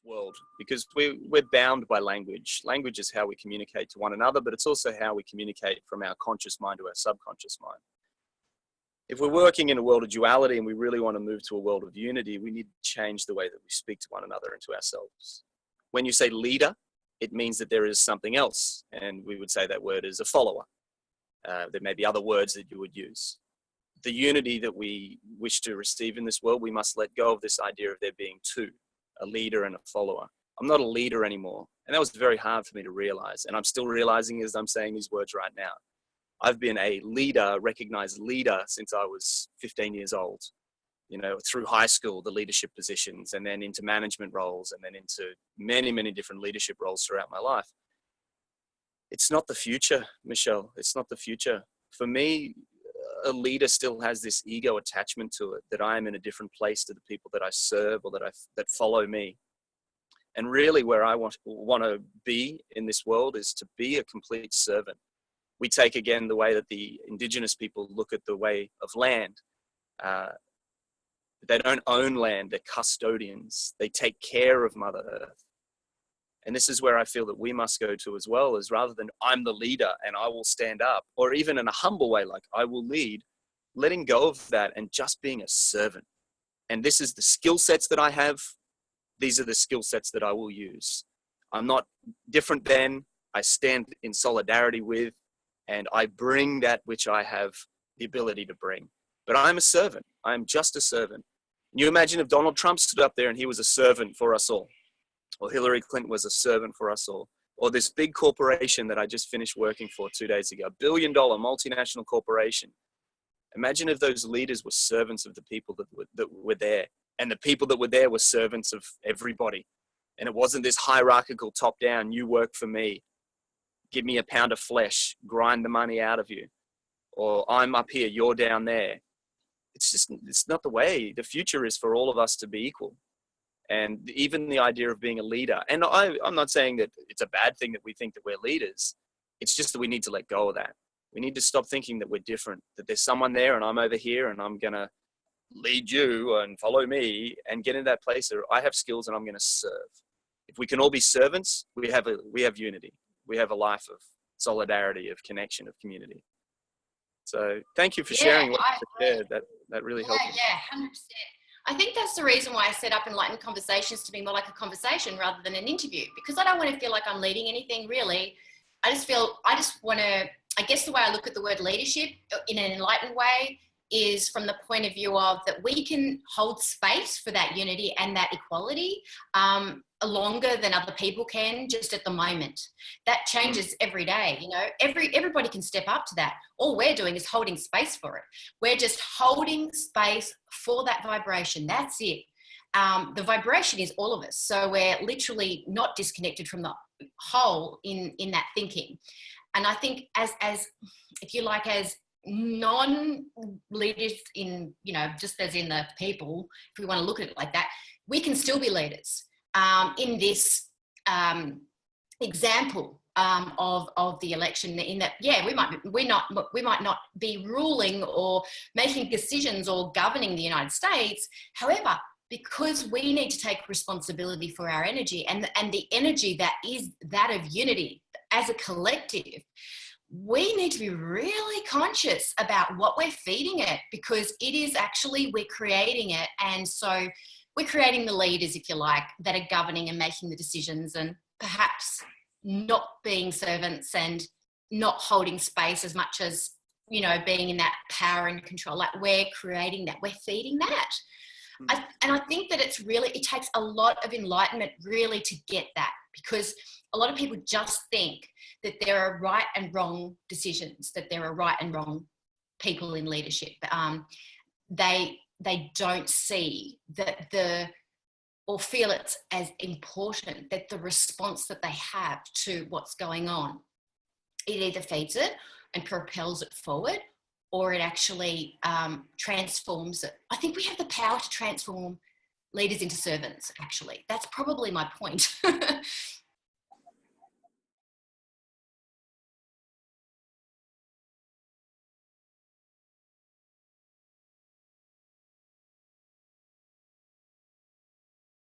world, because we're bound by language. Language is how we communicate to one another, but it's also how we communicate from our conscious mind to our subconscious mind. If we're working in a world of duality and we really want to move to a world of unity, we need to change the way that we speak to one another and to ourselves. When you say leader, it means that there is something else, and we would say that word is a follower. There may be other words that you would use. The unity that we wish to receive in this world, we must let go of this idea of there being two, a leader and a follower. I'm not a leader anymore. And that was very hard for me to realize. And I'm still realizing as I'm saying these words right now. I've been a leader, recognized leader, since I was 15 years old. You know, through high school, the leadership positions, and then into management roles, and then into many, many different leadership roles throughout my life. It's not the future, Michelle. It's not the future. For me, a leader still has this ego attachment to it, that I am in a different place to the people that I serve or that follow me. And really where I want to be in this world is to be a complete servant. We take again the way that the indigenous people look at the way of land. They don't own land, they're custodians. They take care of Mother Earth. And this is where I feel that we must go to as well, is rather than I'm the leader and I will stand up, or even in a humble way, like I will lead, letting go of that and just being a servant. And this is the skill sets that I have. These are the skill sets that I will use. I'm not different than, I stand in solidarity with, and I bring that which I have the ability to bring. But I'm a servant. I'm just a servant. Can you imagine if Donald Trump stood up there and he was a servant for us all? Or Hillary Clinton was a servant for us all? Or this big corporation that I just finished working for 2 days ago, $1 billion multinational corporation. Imagine if those leaders were servants of the people that were there. And the people that were there were servants of everybody. And it wasn't this hierarchical top-down, you work for me. Give me a pound of flesh, grind the money out of you. Or I'm up here, you're down there. It's not the way. The future is for all of us to be equal. And even the idea of being a leader. And I'm not saying that it's a bad thing that we think that we're leaders. It's just that we need to let go of that. We need to stop thinking that we're different, that there's someone there and I'm over here and I'm going to lead you and follow me, and get in that place where I have skills and I'm going to serve. If we can all be servants, we have unity. We have a life of solidarity, of connection, of community. So thank you for sharing what you shared. That really helped me. Yeah, 100%. I think that's the reason why I set up Enlightened Conversations to be more like a conversation rather than an interview, because I don't want to feel like I'm leading anything really. I just want to, I guess the way I look at the word leadership in an enlightened way is from the point of view of that we can hold space for that unity and that equality longer than other people can just at the moment. That changes every day, you know. Everybody can step up to that. All we're doing is holding space for it. We're just holding space for that vibration. That's it. The vibration is all of us. So we're literally not disconnected from the whole in that thinking. And I think as if you like, as non-leaders in, you know, just as in the people, if we want to look at it like that, we can still be leaders in this example of the election, in that, yeah, we might not be ruling or making decisions or governing the United States. However, because we need to take responsibility for our energy and the energy that is that of unity as a collective, we need to be really conscious about what we're feeding it, because it is actually, we're creating it. And so we're creating the leaders, if you like, that are governing and making the decisions, and perhaps not being servants and not holding space as much as, you know, being in that power and control. Like, we're creating that, we're feeding that. And I think that it takes a lot of enlightenment really to get that, because a lot of people just think that there are right and wrong decisions, that there are right and wrong people in leadership. They don't see that or feel it's as important, that the response that they have to what's going on, it either feeds it and propels it forward, or it actually transforms it. I think we have the power to transform leaders into servants, actually. That's probably my point.